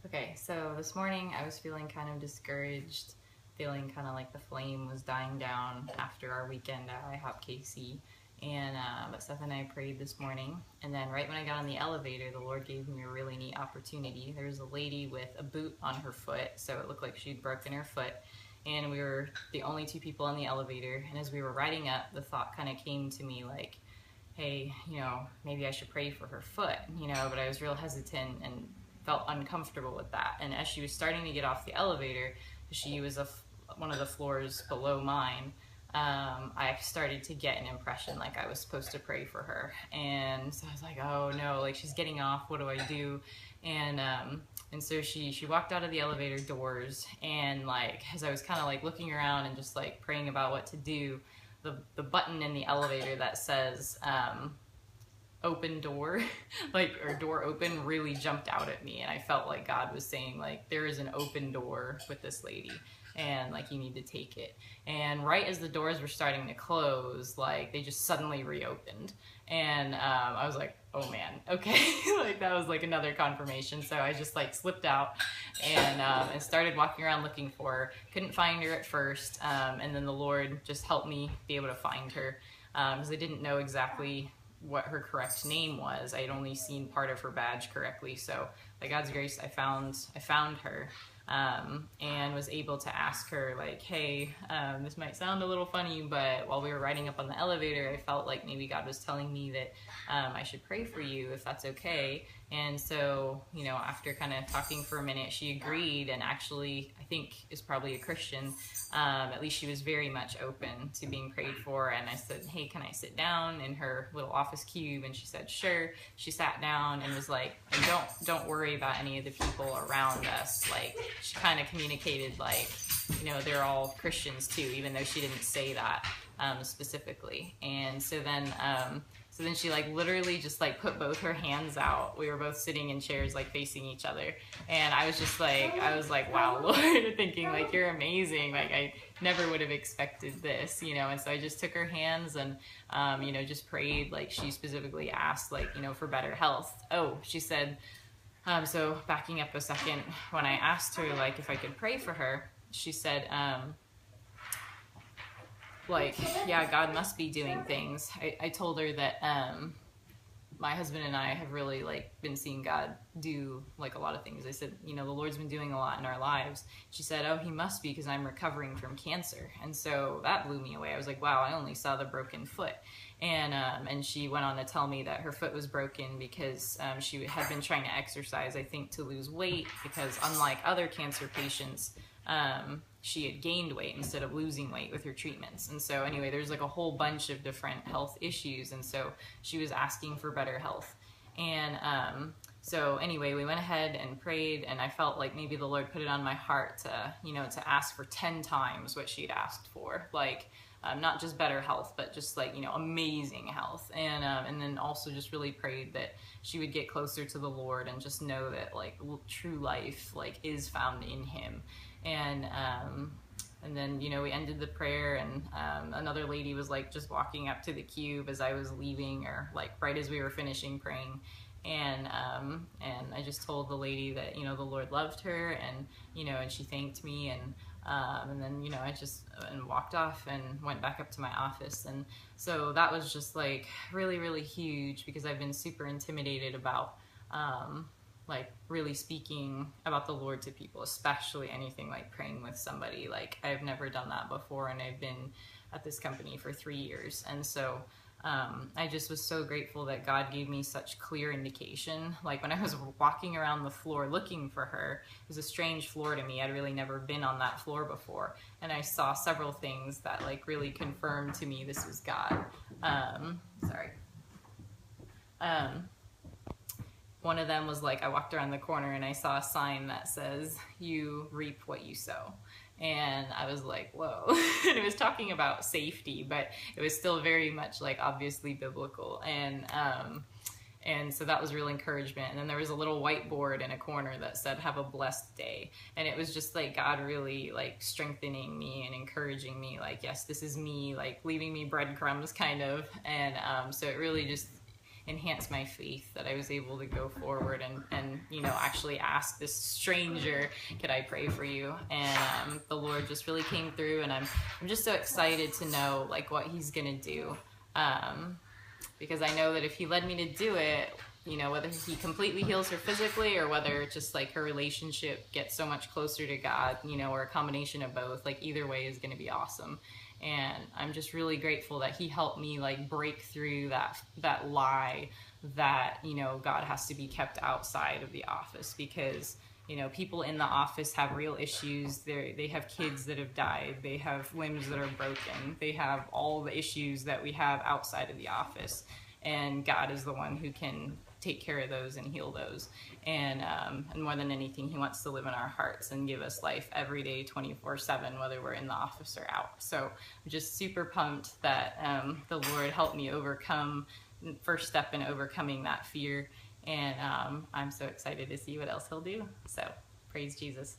Okay, so this morning I was feeling kind of discouraged, feeling kind of like the flame was dying down after our weekend at IHOP KC. But Seth and I prayed this morning, and then right when I got on the elevator, the Lord gave me a really neat opportunity. There was a lady with a boot on her foot, so it looked like she'd broken her foot, and we were the only two people on the elevator. And as we were riding up, the thought kind of came to me like, hey, maybe I should pray for her foot, but I was real hesitant and felt uncomfortable with that. And as she was starting to get off the elevator, she was one of the floors below mine, I started to get an impression like I was supposed to pray for her. And so I was like, oh no, like she's getting off, what do I do? And so she walked out of the elevator doors, and like as I was kind of like looking around and just like praying about what to do, the button in the elevator that says open door, or door open, really jumped out at me, and I felt like God was saying like, there is an open door with this lady, and like you need to take it. And right as the doors were starting to close, like they just suddenly reopened, and I was like, oh man, okay. Like that was like another confirmation. So I just like slipped out and started walking around looking for her. Couldn't find her at first, and then the Lord just helped me be able to find her, because I didn't know exactly what her correct name was. I had only seen part of her badge correctly. So by God's grace, I found her, and was able to ask her like, hey, this might sound a little funny, but while we were riding up on the elevator, I felt like maybe God was telling me that I should pray for you if that's okay. And so, after kind of talking for a minute, she agreed, and actually I think is probably a Christian. At least she was very much open to being prayed for. And I said, hey, can I sit down in her little office cube? And she said, sure. She sat down and was like, don't worry about any of the people around us. Like she kind of communicated like, they're all Christians too, even though she didn't say that specifically. And so then she like literally just like put both her hands out. We were both sitting in chairs like facing each other, and I was like, wow, Lord, thinking like, you're amazing. Like I never would have expected this, and so I just took her hands and just prayed. Like she specifically asked like, for better health. Oh, she said, so backing up a second, when I asked her like if I could pray for her, she said, like, yeah, God must be doing things. I told her that my husband and I have really like been seeing God do like a lot of things. I said, the Lord's been doing a lot in our lives. She said, oh, he must be, because I'm recovering from cancer. And so that blew me away. I was like, wow, I only saw the broken foot. And she went on to tell me that her foot was broken because she had been trying to exercise, I think, to lose weight, because unlike other cancer patients, she had gained weight instead of losing weight with her treatments. And so anyway, there's like a whole bunch of different health issues, and so she was asking for better health. And so anyway, we went ahead and prayed, and I felt like maybe the Lord put it on my heart to, to ask for 10 times what she'd asked for, like not just better health, but just like, amazing health. And then also just really prayed that she would get closer to the Lord and just know that like true life like is found in him. And then, we ended the prayer, and another lady was like just walking up to the cube as I was leaving, or like right as we were finishing praying. And I just told the lady that, the Lord loved her, and, and she thanked me, and then, I just walked off and went back up to my office. And so that was just like really, really huge, because I've been super intimidated about, like really speaking about the Lord to people, especially anything like praying with somebody. Like I've never done that before, and I've been at this company for 3 years. And so I just was so grateful that God gave me such clear indication. Like when I was walking around the floor looking for her, it was a strange floor to me. I'd really never been on that floor before. And I saw several things that like really confirmed to me this was God. One of them was like, I walked around the corner and I saw a sign that says, you reap what you sow. And I was like, whoa. And it was talking about safety, but it was still very much like obviously biblical. And so that was real encouragement. And then there was a little whiteboard in a corner that said, have a blessed day. And it was just like God really like strengthening me and encouraging me, like, yes, this is me, like leaving me breadcrumbs kind of. And so it really just enhanced my faith, that I was able to go forward and you know, actually ask this stranger, could I pray for you? And the Lord just really came through, and I'm just so excited to know like what he's gonna do, because I know that if he led me to do it, you know, whether he completely heals her physically or whether it's just like her relationship gets so much closer to God, you know, or a combination of both, like either way is going to be awesome. And I'm just really grateful that he helped me like break through that lie that, you know, God has to be kept outside of the office, because, you know, people in the office have real issues. They have kids that have died. They have limbs that are broken. They have all the issues that we have outside of the office. And God is the one who can take care of those and heal those. And more than anything, he wants to live in our hearts and give us life every day, 24/7, whether we're in the office or out. So I'm just super pumped that the Lord helped me overcome, first step in overcoming that fear. And I'm so excited to see what else he'll do. So praise Jesus.